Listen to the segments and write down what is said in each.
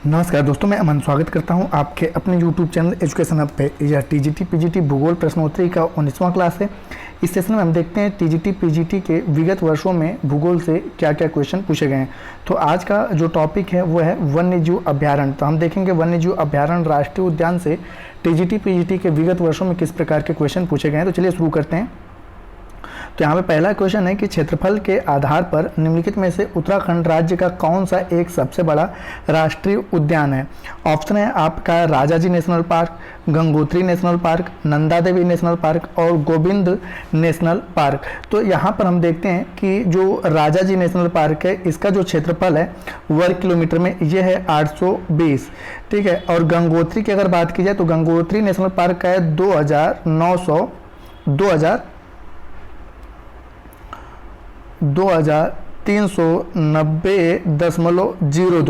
नमस्कार दोस्तों, मैं अमन स्वागत करता हूं आपके अपने YouTube चैनल एजुकेशन हब पे। यह टीजीटी पीजीटी भूगोल प्रश्नोत्तरी का 19वां क्लास है। इस सेशन में हम देखते हैं टीजीटी पीजीटी के विगत वर्षों में भूगोल से क्या क्या क्वेश्चन पूछे गए हैं। तो आज का जो टॉपिक है वो है वन्यजीव अभ्यारण्य। तो हम देखेंगे वन्यजीव अभ्यारण्य राष्ट्रीय उद्यान से टीजीटी पीजीटी के विगत वर्षों में किस प्रकार के क्वेश्चन पूछे गए हैं। तो चलिए शुरू करते हैं। तो यहाँ पे पहला क्वेश्चन है कि क्षेत्रफल के आधार पर निम्नलिखित में से उत्तराखंड राज्य का कौन सा एक सबसे बड़ा राष्ट्रीय उद्यान है। ऑप्शन है आपका Rajaji national park, Gangotri national park, Nanda Devi national park और गोविंद नेशनल पार्क। तो यहाँ पर हम देखते हैं कि जो राजाजी नेशनल पार्क है इसका जो क्षेत्रफल है वर्ग किलोमीटर में ये है 820, ठीक है। और गंगोत्री की अगर बात की जाए तो गंगोत्री नेशनल पार्क का है 2390.02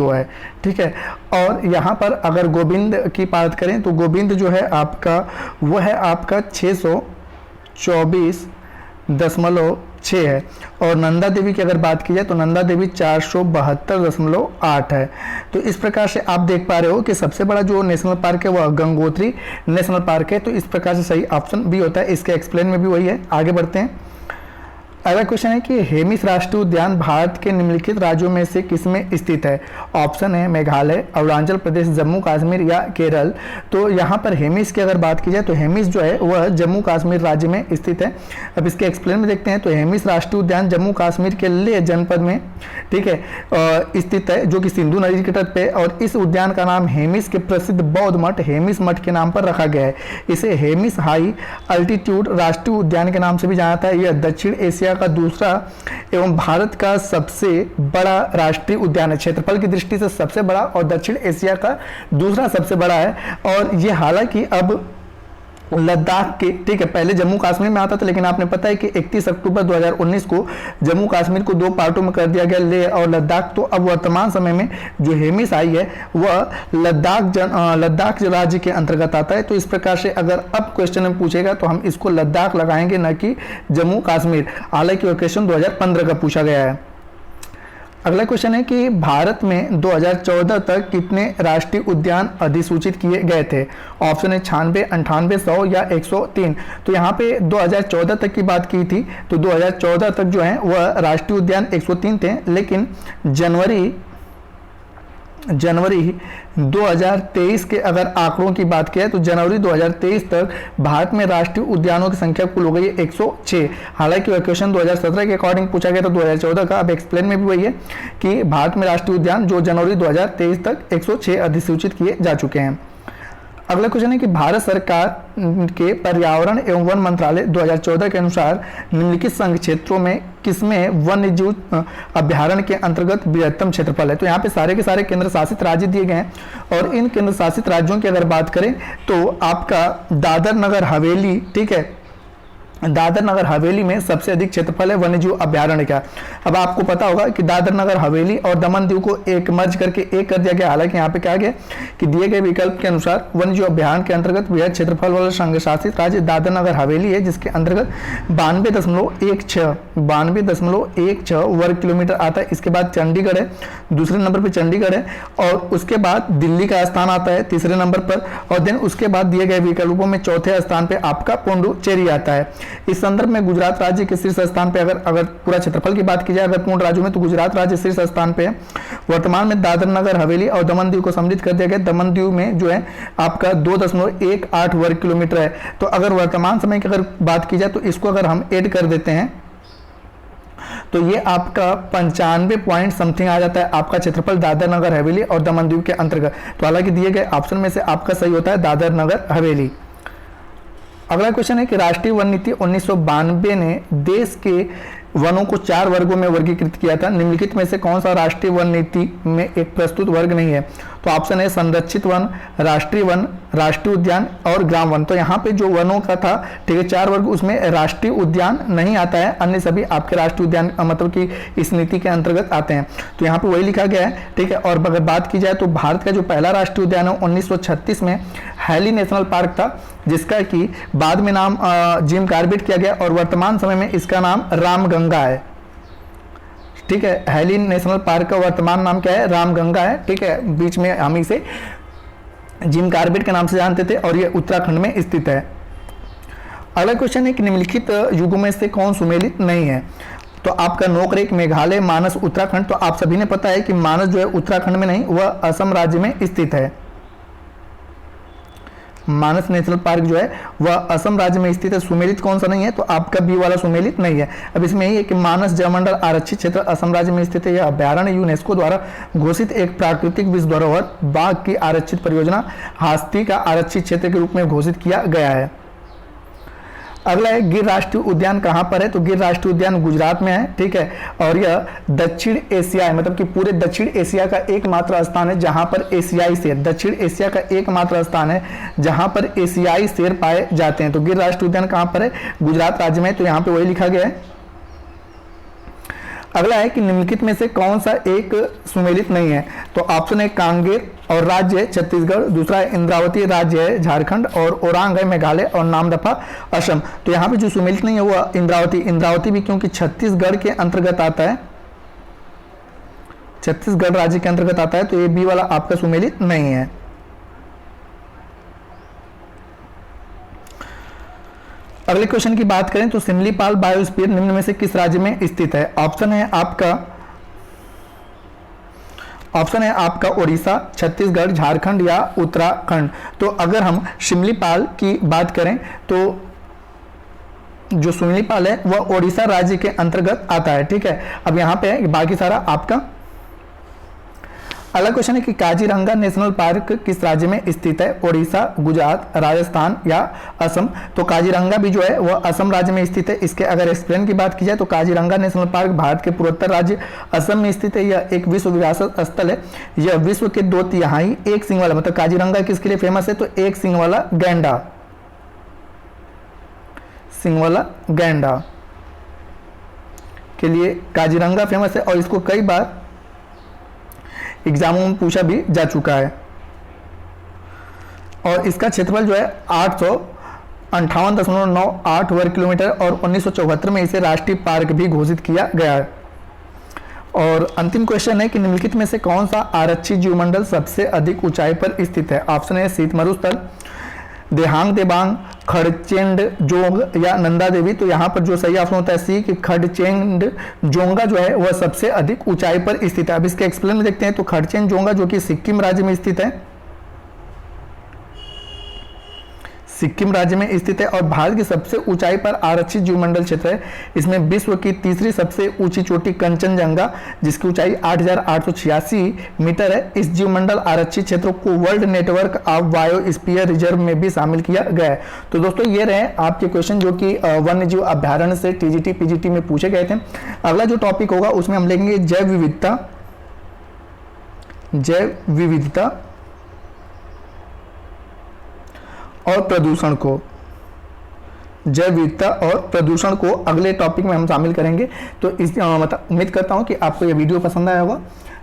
है, ठीक है। और यहाँ पर अगर गोविंद की बात करें तो गोविंद जो है आपका वो है आपका 624.6 है। और नंदा देवी की अगर बात की जाए तो नंदा देवी 472.8 है। तो इस प्रकार से आप देख पा रहे हो कि सबसे बड़ा जो नेशनल पार्क है वह गंगोत्री नेशनल पार्क है। तो इस प्रकार से सही ऑप्शन भी होता है, इसके एक्सप्लेन में भी वही है। आगे बढ़ते हैं। अगला क्वेश्चन है कि हेमिस राष्ट्रीय उद्यान भारत के निम्नलिखित राज्यों में से किसमें स्थित है। ऑप्शन है मेघालय, अरुणाचल प्रदेश, जम्मू कश्मीर या केरल। तो यहाँ पर हेमिस की अगर बात की जाए तो हेमिस जो है वह जम्मू कश्मीर राज्य में स्थित है। अब इसके एक्सप्लेन में देखते हैं। तो हेमिस राष्ट्रीय उद्यान जम्मू कश्मीर के लेह जनपद में, ठीक है, स्थित है, जो कि सिंधु नदी के तट पे। और इस उद्यान का नाम हेमिस के प्रसिद्ध बौद्ध मठ हेमिस मठ के नाम पर रखा गया है। इसे हेमिस हाई अल्टीट्यूड राष्ट्रीय उद्यान के नाम से भी जाना जाता है। यह दक्षिण एशिया का दूसरा एवं भारत का सबसे बड़ा राष्ट्रीय उद्यान है। क्षेत्रफल की दृष्टि से सबसे बड़ा और दक्षिण एशिया का दूसरा सबसे बड़ा है। और ये हालांकि अब लद्दाख के, ठीक है, पहले जम्मू कश्मीर में आता था, लेकिन आपने पता है कि 31 अक्टूबर 2019 को जम्मू कश्मीर को 2 पार्टों में कर दिया गया, लेह और लद्दाख। तो अब वर्तमान समय में जो हेमिस आई है वह लद्दाख राज्य के अंतर्गत आता है। तो इस प्रकार से अगर अब क्वेश्चन में पूछेगा तो हम इसको लद्दाख लगाएंगे, न कि जम्मू कश्मीर। हालांकि वह क्वेश्चन 2015 का पूछा गया है। अगला क्वेश्चन है कि भारत में 2014 तक कितने राष्ट्रीय उद्यान अधिसूचित किए गए थे। ऑप्शन है 96, 98, 100 या 103। तो यहाँ पे 2014 तक की बात की थी, तो 2014 तक जो है वह राष्ट्रीय उद्यान 103 थे। लेकिन जनवरी 2023 के अगर आंकड़ों की बात किया तो जनवरी 2023 तक भारत में राष्ट्रीय उद्यानों की संख्या कुल हो गई है 106। हालांकि वह क्वेश्चन 2017 के अकॉर्डिंग पूछा गया था 2014 का। अब एक्सप्लेन में भी वही है कि भारत में राष्ट्रीय उद्यान जो जनवरी 2023 तक 106 अधिसूचित किए जा चुके हैं। अगला क्वेश्चन है कि भारत सरकार के पर्यावरण एवं वन मंत्रालय 2014 के अनुसार निम्नलिखित संघ क्षेत्रों में किसमें वन्यजीव अभ्यारण्य के अंतर्गत बृहत्तम क्षेत्रफल है। तो यहाँ पे सारे के सारे केंद्र शासित राज्य दिए गए हैं। और इन केंद्र शासित राज्यों की अगर बात करें तो आपका दादर नगर हवेली, ठीक है, दादर नगर हवेली में सबसे अधिक क्षेत्रफल है वन्यजीव अभ्यारण्य का। अब आपको पता होगा कि दादर नगर हवेली और दमन दीव को एक मर्ज करके एक कर दिया गया। हालांकि यहाँ पे क्या गया कि दिए गए विकल्प के अनुसार वन्यजीव अभ्यारण्य के अंतर्गत वृहद क्षेत्रफल वाला संघ शासित राज्य दादर नगर हवेली है, जिसके अंतर्गत 92.16 वर्ग किलोमीटर आता है। इसके बाद चंडीगढ़ है, दूसरे नंबर पर चंडीगढ़ है। और उसके बाद दिल्ली का स्थान आता है तीसरे नंबर पर। और देन उसके बाद दिए गए विकल्पों में चौथे स्थान पर आपका पुडुचेरी आता है। इस संदर्भ में गुजरात राज्य के शीर्ष स्थान पे अगर पूरा क्षेत्रफल की बात की जाए अगर पूर्ण राज्यों में, तो गुजरात राज्य शीर्ष स्थान पे है। वर्तमान में दादर नगर हवेली और दमन दीव को सम्मिलित कर दिया गया। दमन दीव में जो है आपका 2.18 वर्ग किलोमीटर है। तो अगर वर्तमान समय की अगर बात की जाए तो इसको अगर हम ऐड कर देते हैं तो ये आपका 95 पॉइंट समथिंग आ जाता है आपका क्षेत्रफल दादर नगर हवेली और दमन दीव के अंतर्गत। तो हालांकि दिए गए ऑप्शन में से आपका सही होता है दादर नगर हवेली। अगला क्वेश्चन है कि राष्ट्रीय वन नीति 1992 ने देश के वनों को 4 वर्गों में वर्गीकृत किया था। निम्नलिखित में से कौन सा राष्ट्रीय वन नीति में एक प्रस्तुत वर्ग नहीं है। तो ऑप्शन है संरक्षित वन, राष्ट्रीय वन, राष्ट्रीय उद्यान और ग्राम वन। तो यहाँ पे जो वनों का था, ठीक है, 4 वर्ग, उसमें राष्ट्रीय उद्यान नहीं आता है। अन्य सभी आपके राष्ट्रीय उद्यान मतलब कि इस नीति के अंतर्गत आते हैं। तो यहाँ पे वही लिखा गया है, ठीक है। और अगर बात की जाए तो भारत का जो पहला राष्ट्रीय उद्यान है 1936 में हैली नेशनल पार्क था, जिसका कि बाद में नाम जिम कार्बेट किया गया और वर्तमान समय में इसका नाम रामगंगा है। ठीक है। हैली नेशनल पार्क का वर्तमान नाम क्या है? रामगंगा है, ठीक है। बीच में हम इसे जिम कॉर्बेट के नाम से जानते थे और ये उत्तराखंड में स्थित है। अगला क्वेश्चन है कि निम्नलिखित युगों में से कौन सुमेलित नहीं है? तो आपका नोकरेक, मेघालय, मानस, उत्तराखंड। तो आप सभी ने पता है कि मानस जो है उत्तराखंड में नहीं, वह असम राज्य में स्थित है। मानस नेशनल पार्क जो है वह असम राज्य में स्थित है। सुमेलित कौन सा नहीं है? तो आपका बी वाला सुमेलित नहीं है। अब इसमें यही है कि मानस जलमंडल आरक्षित क्षेत्र असम राज्य में स्थित है। यह अभ्यारण्य यूनेस्को द्वारा घोषित एक प्राकृतिक विश्व धरोहर बाघ की आरक्षित परियोजना हाथी का आरक्षित क्षेत्र के रूप में घोषित किया गया है। अगला है गिर राष्ट्रीय उद्यान कहाँ पर है? तो गिर राष्ट्रीय उद्यान गुजरात में है, ठीक है। और यह दक्षिण एशिया है, मतलब कि पूरे दक्षिण एशिया का एकमात्र स्थान है जहां पर एशियाई शेर, दक्षिण एशिया का एकमात्र स्थान है जहां पर एशियाई शेर पाए जाते हैं। तो गिर राष्ट्रीय उद्यान कहाँ पर है? गुजरात राज्य में। तो यहाँ पे वही लिखा गया है। अगला है कि निम्नलिखित में से कौन सा एक सुमेलित नहीं है? तो ऑप्शन है कांगेर और राज्य है छत्तीसगढ़, दूसरा है इंद्रावती राज्य है झारखंड, और ओरांग है मेघालय, और नामदफा असम। तो यहाँ पे जो सुमेलित नहीं है वो इंद्रावती भी क्योंकि छत्तीसगढ़ के अंतर्गत आता है, छत्तीसगढ़ राज्य के अंतर्गत आता है। तो ये बी वाला आपका सुमेलित नहीं है। अगले क्वेश्चन की बात करें तो सिमलीपाल बायोस्फीयर निम्न में से किस राज्य में स्थित है? ऑप्शन है आपका उड़ीसा, छत्तीसगढ़, झारखंड या उत्तराखंड। तो अगर हम सिमलीपाल की बात करें तो जो सिमलीपाल है वह उड़ीसा राज्य के अंतर्गत आता है, ठीक है। अब यहाँ पे बाकी सारा आपका। अगला क्वेश्चन है कि काजीरंगा नेशनल पार्क किस राज्य में स्थित है? उड़ीसा, गुजरात, राजस्थान या असम। तो काजीरंगा भी जो है वह असम राज्य में स्थित है। इसके अगर एक्सप्लेन की बात की जाए तो काजीरंगा नेशनल पार्क भारत के पूर्वोत्तर राज्य असम में स्थित है। यह एक विश्व विरासत स्थल है। यह विश्व के 2/3 एक सींग वाला, मतलब काजीरंगा किसके लिए फेमस है? तो एक सींग वाला गैंडा, सींग वाला गैंडा के लिए काजीरंगा फेमस है और इसको कई बार एग्जामों में पूछा भी जा चुका है। और इसका क्षेत्रफल जो है 858.98 वर्ग किलोमीटर और 1974 में इसे राष्ट्रीय पार्क भी घोषित किया गया है। और अंतिम क्वेश्चन है कि निम्नलिखित में से कौन सा आरक्षित जीवमंडल सबसे अधिक ऊंचाई पर स्थित है? ऑप्शन है शीत मरुस्थल, देहांग देबांग, खड़चेंड जोंग या नंदा देवी। तो यहाँ पर जो सही ऑप्शन होता है सी कि खड़चेंड जोंगा जो है वह सबसे अधिक ऊंचाई पर स्थित है। अब इसके एक्सप्लेन में देखते हैं। तो खड़चेंड जोंगा जो कि सिक्किम राज्य में स्थित है, सिक्किम राज्य में स्थित है और भारत की सबसे ऊंचाई पर आरक्षित जीवमंडल क्षेत्र है। इसमें विश्व की तीसरी सबसे ऊंची चोटी कंचनजंगा जिसकी ऊंचाई 8,886 मीटर है। इस जीवमंडल आरक्षित क्षेत्रों को world network of biosphere reserve में भी शामिल किया गया है। तो दोस्तों ये रहे आपके क्वेश्चन जो कि वन्य जीव अभ्यारण्य से टीजीटी पीजीटी में पूछे गए थे। अगला जो टॉपिक होगा उसमें हम लेंगे जैव विविधता और प्रदूषण को, जैव विविधता और प्रदूषण को अगले टॉपिक में हम शामिल करेंगे। तो इस मतलब उम्मीद करता हूं कि आपको ये वीडियो पसंद आया होगा।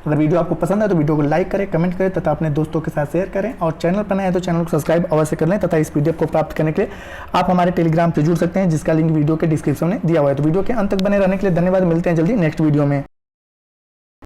अगर वीडियो आपको पसंद है तो वीडियो को लाइक करें, कमेंट करें तथा अपने दोस्तों के साथ शेयर करें। और चैनल पर नए हैं तो चैनल को सब्सक्राइब अवश्य कर लें तथा इस पीडीएफ को प्राप्त करने के लिए आप हमारे टेलीग्राम से जुड़ सकते हैं जिसका लिंक वीडियो के डिस्क्रिप्शन में दिया हुआ है। तो वीडियो के अंत तक बने रहने के लिए धन्यवाद। मिलते हैं जल्दी नेक्स्ट वीडियो में।